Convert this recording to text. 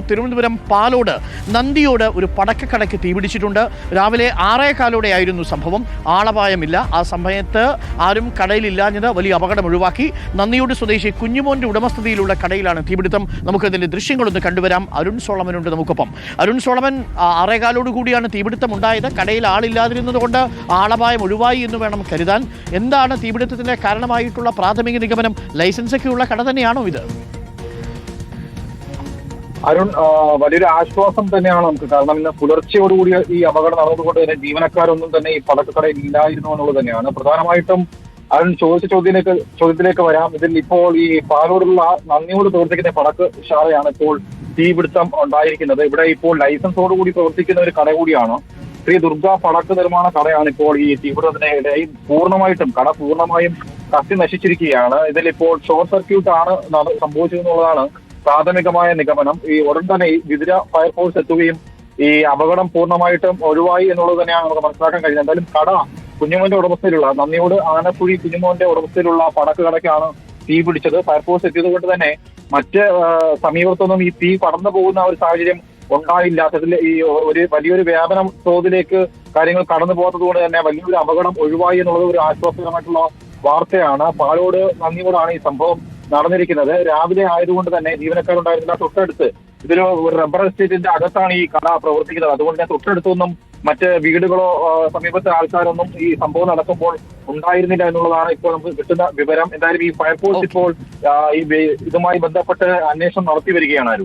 തിരുവനന്തപുരം പാലോട് നന്ദിയോട് ഒരു പടക്കക്കടയ്ക്ക് തീപിടിച്ചിട്ടുണ്ട്. രാവിലെ 6:15 സംഭവം. ആളപായമില്ല. ആ സമയത്ത് ആരും കടയിലില്ലാഞ്ഞത് വലിയ അപകടം ഒഴിവാക്കി. നന്ദിയോട് സ്വദേശി കുഞ്ഞുമോന്റെ ഉടമസ്ഥതയിലുള്ള കടയിലാണ് തീപിടുത്തം. നമുക്കതിന്റെ ദൃശ്യങ്ങളൊന്ന് കണ്ടുവരാം. അരുൺ സോളമനുണ്ട് നമുക്കൊപ്പം. അരുൺ സോളമൻ, 6:15 കൂടിയാണ് തീപിടുത്തം ഉണ്ടായത്. കടയിൽ ആളില്ലാതിരുന്നത് കൊണ്ട് ആളപായം ഒഴിവായി എന്ന് വേണം കരുതാൻ. എന്താണ് തീപിടുത്തത്തിന്റെ കാരണമായിട്ടുള്ള പ്രാഥമിക നിഗമനം? ലൈസൻസൊക്കെയുള്ള കട തന്നെയാണോ ഇത്? അരുൺ, വലിയൊരു ആശ്വാസം തന്നെയാണ് നമുക്ക്. കാരണം ഇന്ന് പുലർച്ചയോടുകൂടി ഈ അപകടം നടന്നതുകൊണ്ട് തന്നെ ജീവനക്കാരൊന്നും തന്നെ ഈ പടക്കക്കടയിൽ ഇല്ലായിരുന്നു എന്നുള്ളത് തന്നെയാണ് പ്രധാനമായിട്ടും. അരുൺ ചോദിച്ച ചോദ്യത്തിലേക്ക് വരാം. ഇതിൽ ഇപ്പോൾ ഈ പാലോടുള്ള നന്ദിയോട് പ്രവർത്തിക്കുന്ന പടക്കശാലയാണ് ഇപ്പോൾ തീപിടുത്തം ഉണ്ടായിരിക്കുന്നത്. ഇവിടെ ഇപ്പോൾ ലൈസൻസോടുകൂടി പ്രവർത്തിക്കുന്ന ഒരു കട കൂടിയാണ്. ശ്രീ ദുർഗ പടക്ക നിർമ്മാണ കടയാണ് ഇപ്പോൾ ഈ തീപിടുത്തത്തിന് ഇടയിൽ കട പൂർണ്ണമായും കത്തി നശിച്ചിരിക്കുകയാണ്. ഇതിലിപ്പോൾ ഷോർട്ട് സർക്യൂട്ട് ആണ് സംഭവിച്ചതെന്നുള്ളതാണ് പ്രാഥമികമായ നിഗമനം. ഈ ഉടൻ തന്നെ ഈ വിതുര ഫയർഫോഴ്സ് എത്തുകയും ഈ അപകടം പൂർണ്ണമായിട്ടും ഒഴിവായി എന്നുള്ളത് തന്നെയാണ് നമുക്ക് മനസ്സിലാക്കാൻ കഴിയുന്നത്. എന്തായാലും കട കുഞ്ഞുമോന്റെ ഉടമസ്ഥയിലുള്ള നന്ദിയോട് ആനക്കുഴി കുഞ്ഞുമോന്റെ ഉടമസ്ഥയിലുള്ള പടക്ക് കടയ്ക്കാണ് തീ പിടിച്ചത്. ഫയർഫോഴ്സ് എത്തിയത് കൊണ്ട് തന്നെ മറ്റ് സമീപത്തൊന്നും ഈ തീ പടർന്നു പോകുന്ന ഒരു സാഹചര്യം ഉണ്ടായില്ലാത്തതിൽ ഈ വലിയൊരു വ്യാപനം തോതിലേക്ക് കാര്യങ്ങൾ കടന്നു പോകാത്തത് കൊണ്ട് തന്നെ വലിയൊരു അപകടം ഒഴിവായി എന്നുള്ളത് ഒരു ആശ്വാസകരമായിട്ടുള്ള വാർത്തയാണ്. പാലോട് നന്ദിയോടാണ് ഈ സംഭവം നടന്നിരിക്കുന്നത്. രാവിലെ ആയതുകൊണ്ട് തന്നെ ജീവനക്കാരുണ്ടായിരുന്നില്ല. തൊട്ടടുത്ത് ഇതൊരു റബ്ബർ എസ്റ്റേറ്റിന്റെ അകത്താണ് ഈ കട പ്രവർത്തിക്കുന്നത്. അതുകൊണ്ട് തന്നെ തൊട്ടടുത്തൊന്നും മറ്റ് വീടുകളോ സമീപത്തെ ആൾക്കാരൊന്നും ഈ സംഭവം നടക്കുമ്പോൾ ഉണ്ടായിരുന്നില്ല എന്നുള്ളതാണ് ഇപ്പോൾ നമുക്ക് കിട്ടുന്ന വിവരം. എന്തായാലും ഈ ഫയർഫോഴ്സ് ഇപ്പോൾ ഇതുമായി ബന്ധപ്പെട്ട് അന്വേഷണം നടത്തി വരികയാണ്.